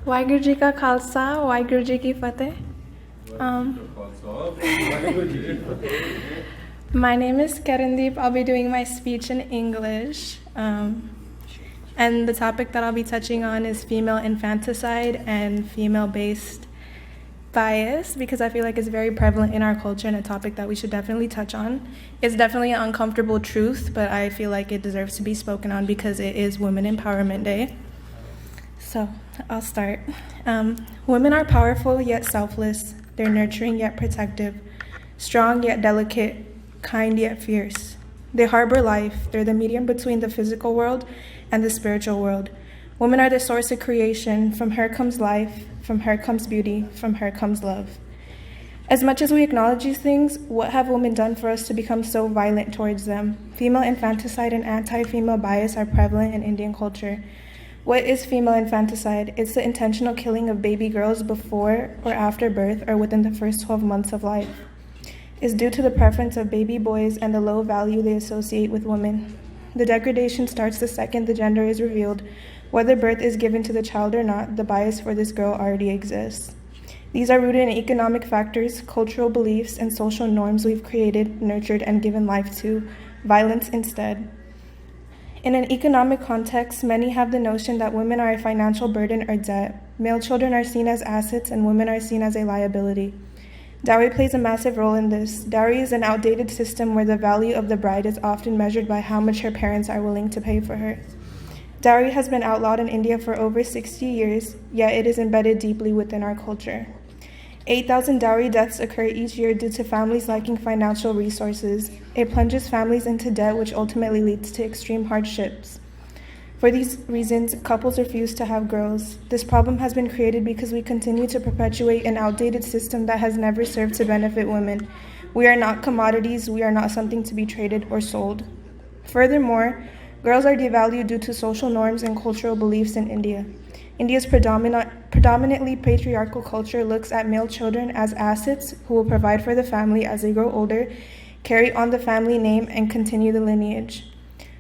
Waheguru Ji Ka Khalsa, Waheguru Ji Ki Fateh. My name is Karandeep. I'll be doing my speech in English. And the topic that I'll be touching on is female infanticide and female-based bias, because I feel like it's very prevalent in our culture and a topic that we should definitely touch on. It's definitely an uncomfortable truth, but I feel like it deserves to be spoken on because it is Women Empowerment Day. So I'll start. Women are powerful yet selfless. They're nurturing yet protective, strong yet delicate, kind yet fierce. They harbor life. They're the medium between the physical world and the spiritual world. Women are the source of creation. From her comes life, from her comes beauty, from her comes love. As much as we acknowledge these things, what have women done for us to become so violent towards them? Female infanticide and anti-female bias are prevalent in Indian culture. What is female infanticide? It's the intentional killing of baby girls before or after birth or within the first 12 months of life. It's due to the preference of baby boys and the low value they associate with women. The degradation starts the second the gender is revealed. Whether birth is given to the child or not, the bias for this girl already exists. These are rooted in economic factors, cultural beliefs, and social norms we've created, nurtured, and given life to, violence instead. In an economic context, many have the notion that women are a financial burden or debt. Male children are seen as assets and women are seen as a liability. Dowry plays a massive role in this. Dowry is an outdated system where the value of the bride is often measured by how much her parents are willing to pay for her. Dowry has been outlawed in India for over 60 years, yet it is embedded deeply within our culture. 8,000 dowry deaths occur each year due to families lacking financial resources. It plunges families into debt, which ultimately leads to extreme hardships. For these reasons, couples refuse to have girls. This problem has been created because we continue to perpetuate an outdated system that has never served to benefit women. We are not commodities. We are not something to be traded or sold. Furthermore, girls are devalued due to social norms and cultural beliefs in India. India's predominantly patriarchal culture looks at male children as assets who will provide for the family as they grow older, carry on the family name, and continue the lineage.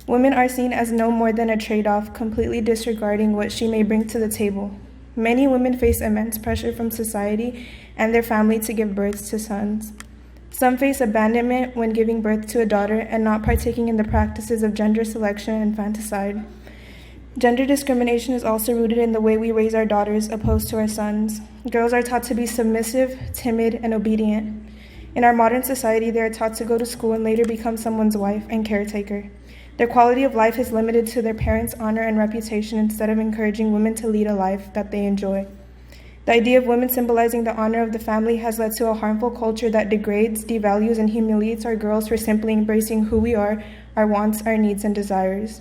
Women are seen as no more than a trade-off, completely disregarding what she may bring to the table. Many women face immense pressure from society and their family to give birth to sons. Some face abandonment when giving birth to a daughter and not partaking in the practices of gender selection and infanticide. Gender discrimination is also rooted in the way we raise our daughters opposed to our sons. Girls are taught to be submissive, timid, and obedient. In our modern society, they are taught to go to school and later become someone's wife and caretaker. Their quality of life is limited to their parents' honor and reputation instead of encouraging women to lead a life that they enjoy. The idea of women symbolizing the honor of the family has led to a harmful culture that degrades, devalues, and humiliates our girls for simply embracing who we are, our wants, our needs, and desires.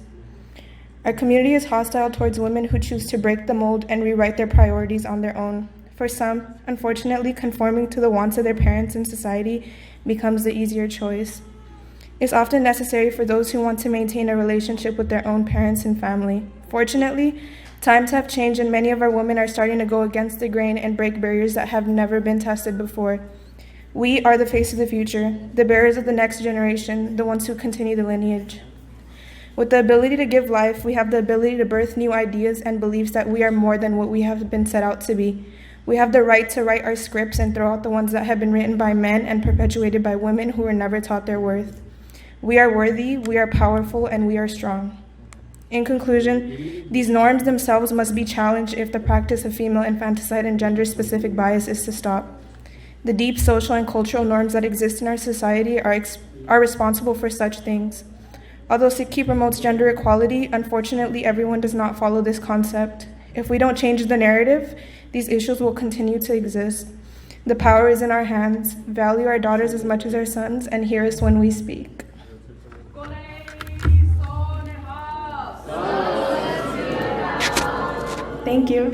Our community is hostile towards women who choose to break the mold and rewrite their priorities on their own. For some, unfortunately, conforming to the wants of their parents and society becomes the easier choice. It's often necessary for those who want to maintain a relationship with their own parents and family. Fortunately, times have changed and many of our women are starting to go against the grain and break barriers that have never been tested before. We are the face of the future, the bearers of the next generation, the ones who continue the lineage. With the ability to give life, we have the ability to birth new ideas and beliefs that we are more than what we have been set out to be. We have the right to write our scripts and throw out the ones that have been written by men and perpetuated by women who were never taught their worth. We are worthy, we are powerful, and we are strong. In conclusion, these norms themselves must be challenged if the practice of female infanticide and gender-specific bias is to stop. The deep social and cultural norms that exist in our society are responsible for such things. Although Sikhi promotes gender equality, unfortunately everyone does not follow this concept. If we don't change the narrative, these issues will continue to exist. The power is in our hands. Value our daughters as much as our sons, and hear us when we speak. Thank you.